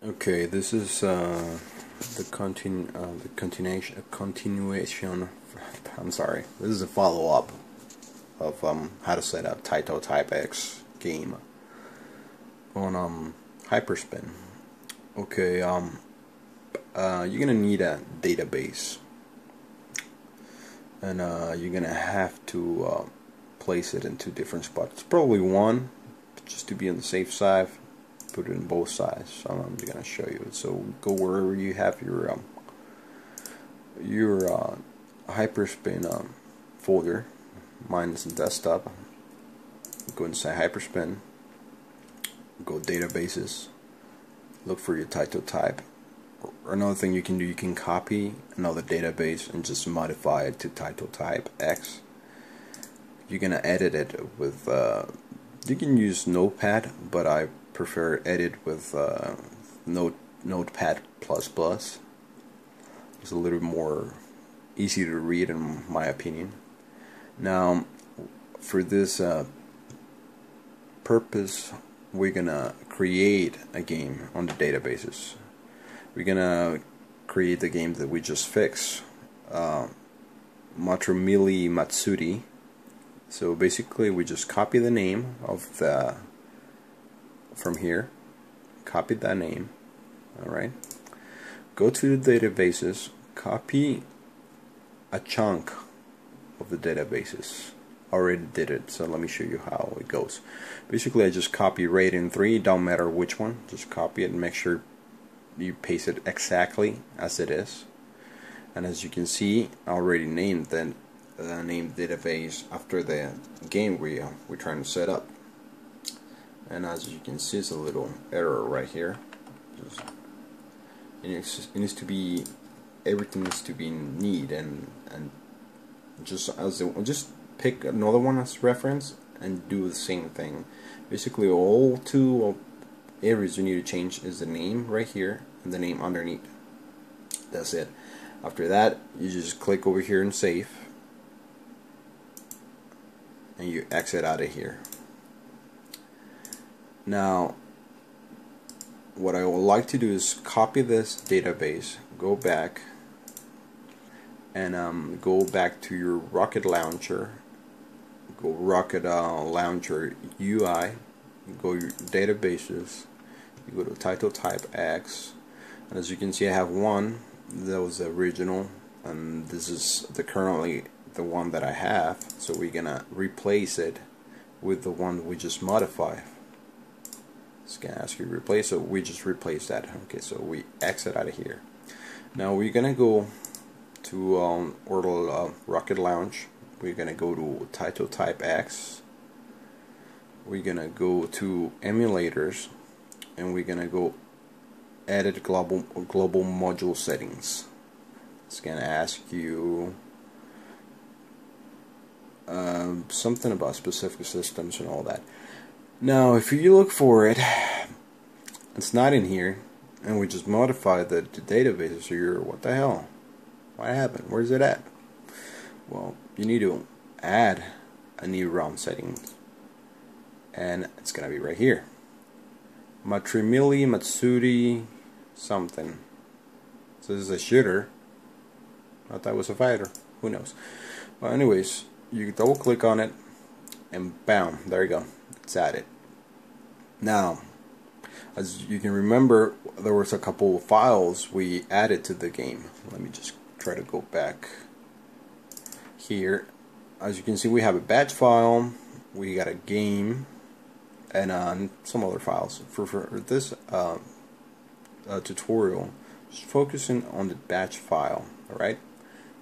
Okay, this is the continuation. I'm sorry. This is a follow-up of how to set up Taito TypeX game on Hyperspin. Okay, you're gonna need a database, and you're gonna have to place it in two different spots. Probably one, just to be on the safe side. Put it in both sides. So I'm just gonna show you. So go wherever you have your Hyperspin folder. Mine is in desktop. Go inside Hyperspin. Go databases. Look for your Taito type. Or another thing you can do, you can copy another database and just modify it to Taito Type X. You're gonna edit it with. You can use Notepad, but I prefer edit with Notepad++. It's a little more easy to read in my opinion. Now for this purpose, we're gonna create a game on the databases. We're gonna create the game that we just fixed, Matrumili Matsuri. So basically we just copy the name of the from here, copy that name, alright, go to the databases, copy a chunk of the databases. Already did it, so let me show you how it goes. Basically I just copy rate in 3, don't matter which one, just copy it and make sure you paste it exactly as it is. And as you can see, I already named the named database after the game we're trying to set up. And as you can see, it's a little error right here. It needs to be, everything needs to be neat, and just pick another one as reference and do the same thing. Basically, all two areas you need to change is the name right here and the name underneath. That's it. After that, you just click over here and save, and you exit out of here. Now what I would like to do is copy this database, go back and go back to your Rocketlauncher, go Rocketlauncher UI, you go your databases, you go to Taito Type X, and as you can see I have one that was the original, and this is currently the one that I have, so we're gonna replace it with the one we just modified. It's gonna ask you to replace, so we just replace that. Okay, so we exit out of here. Now we're gonna go to Rocket Launch. We're gonna go to Taito Type X. We're gonna go to emulators, and we're gonna go edit global module settings. It's gonna ask you something about specific systems and all that. Now if you look for it, it's not in here, and we just modified the database, so you're, what the hell? What happened? Where's it at? Well, you need to add a new ROM setting, and it's gonna be right here. Matrumili Matsuri something. So this is a shooter. I thought it was a fighter. Who knows? Well, anyways, you double click on it, and bam, there you go. It's added. Now, as you can remember, there was a couple of files we added to the game. Let me just try to go back here. As you can see, we have a batch file, we got a game, and some other files. For this tutorial, just focusing on the batch file. Alright,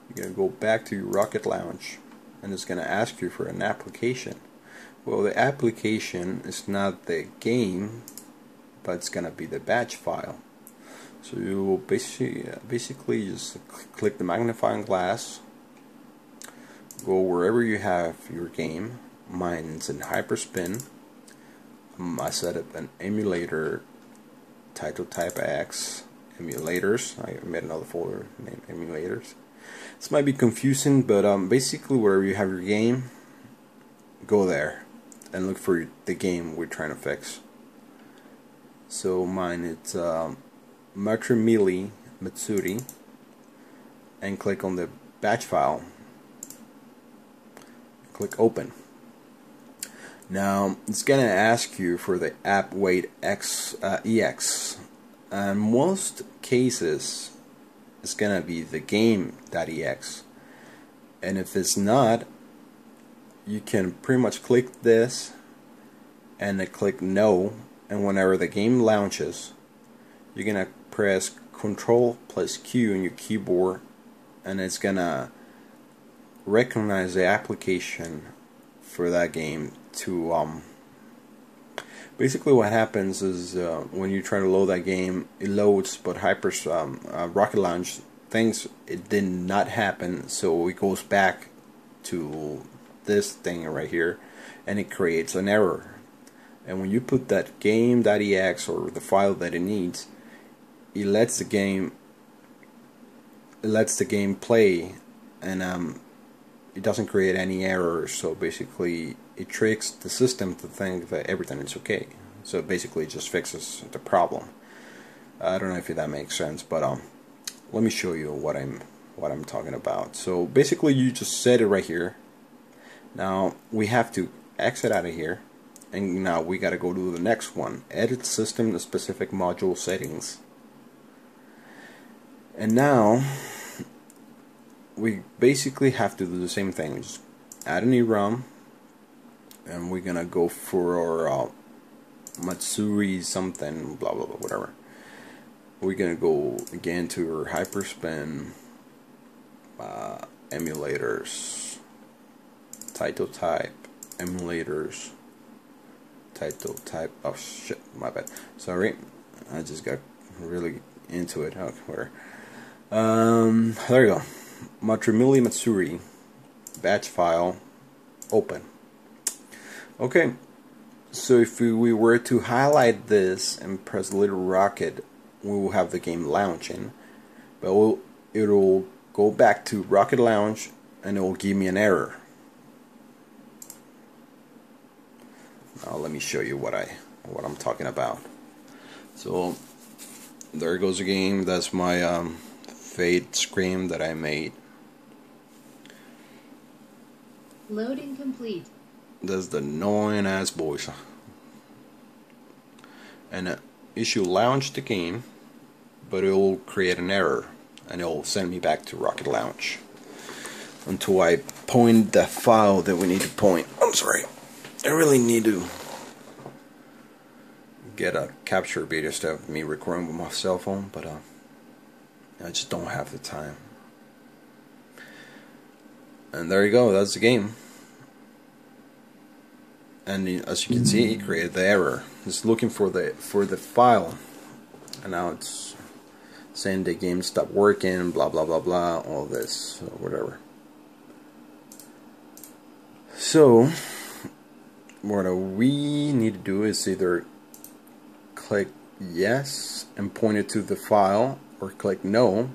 you're going to go back to your Rocket Launch, and it's going to ask you for an application. Well, the application is not the game, but it's gonna be the batch file. So you will basically just click the magnifying glass, go wherever you have your game. Mine's in Hyperspin. I set up an emulator, Taito Type X emulators. I made another folder named emulators. This might be confusing, but basically wherever you have your game, go there and look for the game we're trying to fix. So mine, it's Matrimili Matsuri and click on the batch file. Click open. Now it's gonna ask you for the app weight ex. In most cases it's gonna be the game.ex, and if it's not, you can pretty much click this and then click no, and whenever the game launches you're gonna press Control plus Q on your keyboard, and it's gonna recognize the application for that game to basically what happens is when you try to load that game, it loads, but Rocket Launch thinks it did not happen, so it goes back to this thing right here and it creates an error. And when you put that game.ex or the file that it needs, it lets the game play, and it doesn't create any errors. So basically it tricks the system to think that everything is okay. So basically it just fixes the problem. I don't know if that makes sense, but let me show you what I'm talking about. So basically you just set it right here. Now we have to exit out of here, and now we got to go to the next one, edit system specific module settings. And now we basically have to do the same thing. Just add a new ROM, and we're gonna go for our Matsuri something, blah blah blah, whatever. We're gonna go again to our Hyperspin emulators, Taito Type emulators, Taito Type. Oh shit, my bad. Sorry, I just got really into it. Okay, whatever. There you go. Matrimili Matsuri, batch file, open. Okay, so if we were to highlight this and press the little rocket, we will have the game launching, but it'll go back to Rocket Launch and it will give me an error. Now let me show you what I'm talking about. So there goes the game. That's my fade screen that I made. Loading complete. That's the annoying ass voice. And it should launch the game, but it will create an error and it will send me back to Rocket Launch until I point the file that we need to point. I'm sorry, I really need to get a capture video stuff of me recording with my cell phone, but I just don't have the time. And there you go, that's the game. And as you can see, it created the error. It's looking for the file, and now it's saying the game stopped working, blah blah blah blah, all this, whatever. So what we need to do is either click yes and point it to the file, or click no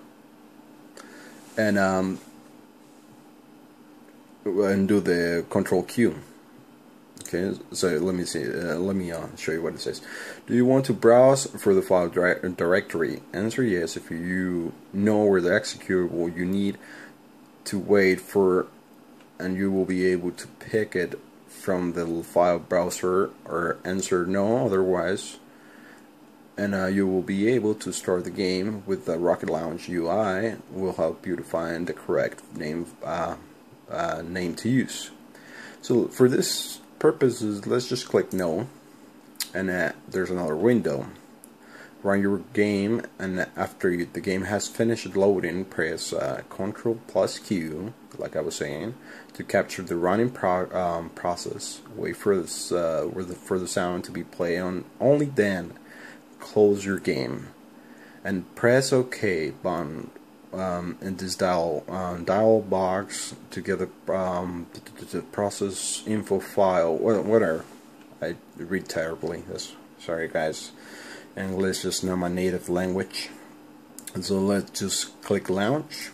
and do the Control Q. Okay, so let me see. Let me show you what it says. Do you want to browse for the file directory? Answer yes if you know where the executable you need to wait for, and you will be able to pick it from the file browser, or answer no otherwise, and you will be able to start the game with the Rocketlauncher UI. Will help you to find the correct name to use. So for this purposes, let's just click no, and there's another window. Run your game, and after the game has finished loading, press Ctrl plus Q, like I was saying, to capture the running process. Wait for this for the sound to be played on. Only then close your game and press OK button in this dial box to get the process info file, whatever. I read terribly. Sorry guys, English is not my native language. And so let's just click launch,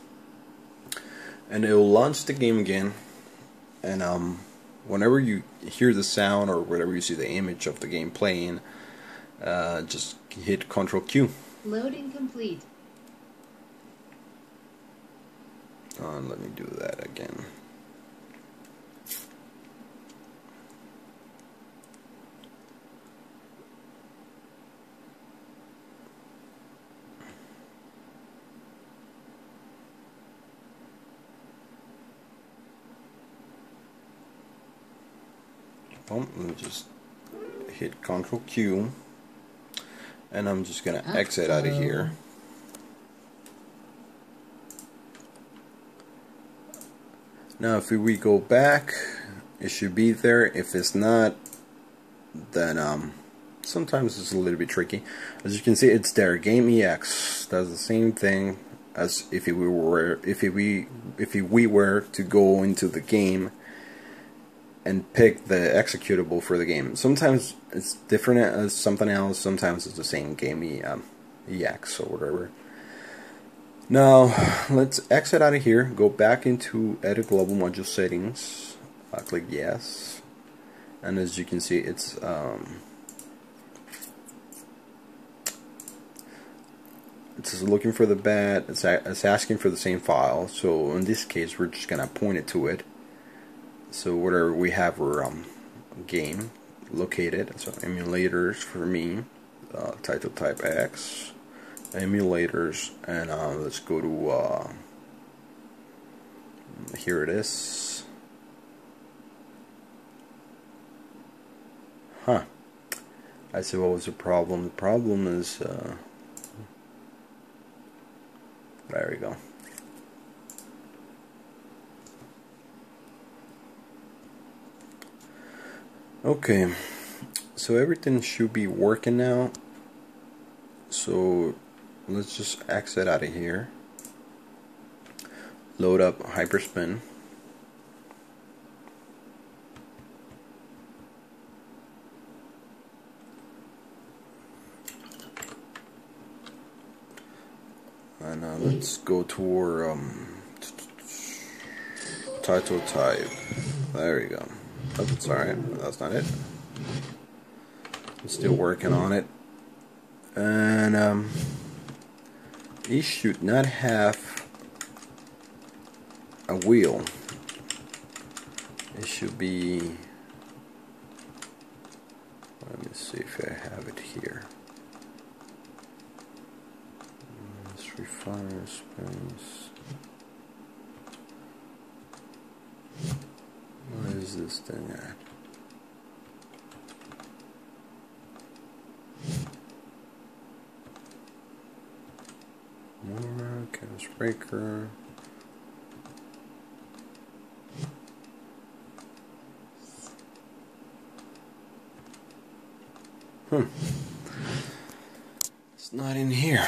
and it will launch the game again. And whenever you hear the sound or whenever you see the image of the game playing, just hit Ctrl Q Loading complete. Let me do that again. Well, let me just hit Ctrl Q, and I'm just gonna exit out of here. Now if we go back, it should be there. If it's not, then sometimes it's a little bit tricky. As you can see, it's there. Game EX does the same thing as if we were to go into the game and pick the executable for the game. Sometimes it's different as something else. Sometimes it's the same game EX or whatever. Now let's exit out of here. Go back into Edit Global Module Settings. Click Yes, and as you can see, it's looking for the bat. It's asking for the same file. So in this case, we're just gonna point it to it. So whatever we have our game located. So emulators for me, Taito Type X, emulators, and let's go to here it is. Huh. I see what was the problem. The problem is there we go. Okay, so everything should be working now. So let's just exit out of here. Load up Hyperspin. And let's go to our Taito Type. There we go. Oh, it's alright, that's not it. I'm still working on it. And it should not have a wheel. It should be, let me see if I have it here. Let's refine space. Where is this thing at? More canvas breaker. It's not in here.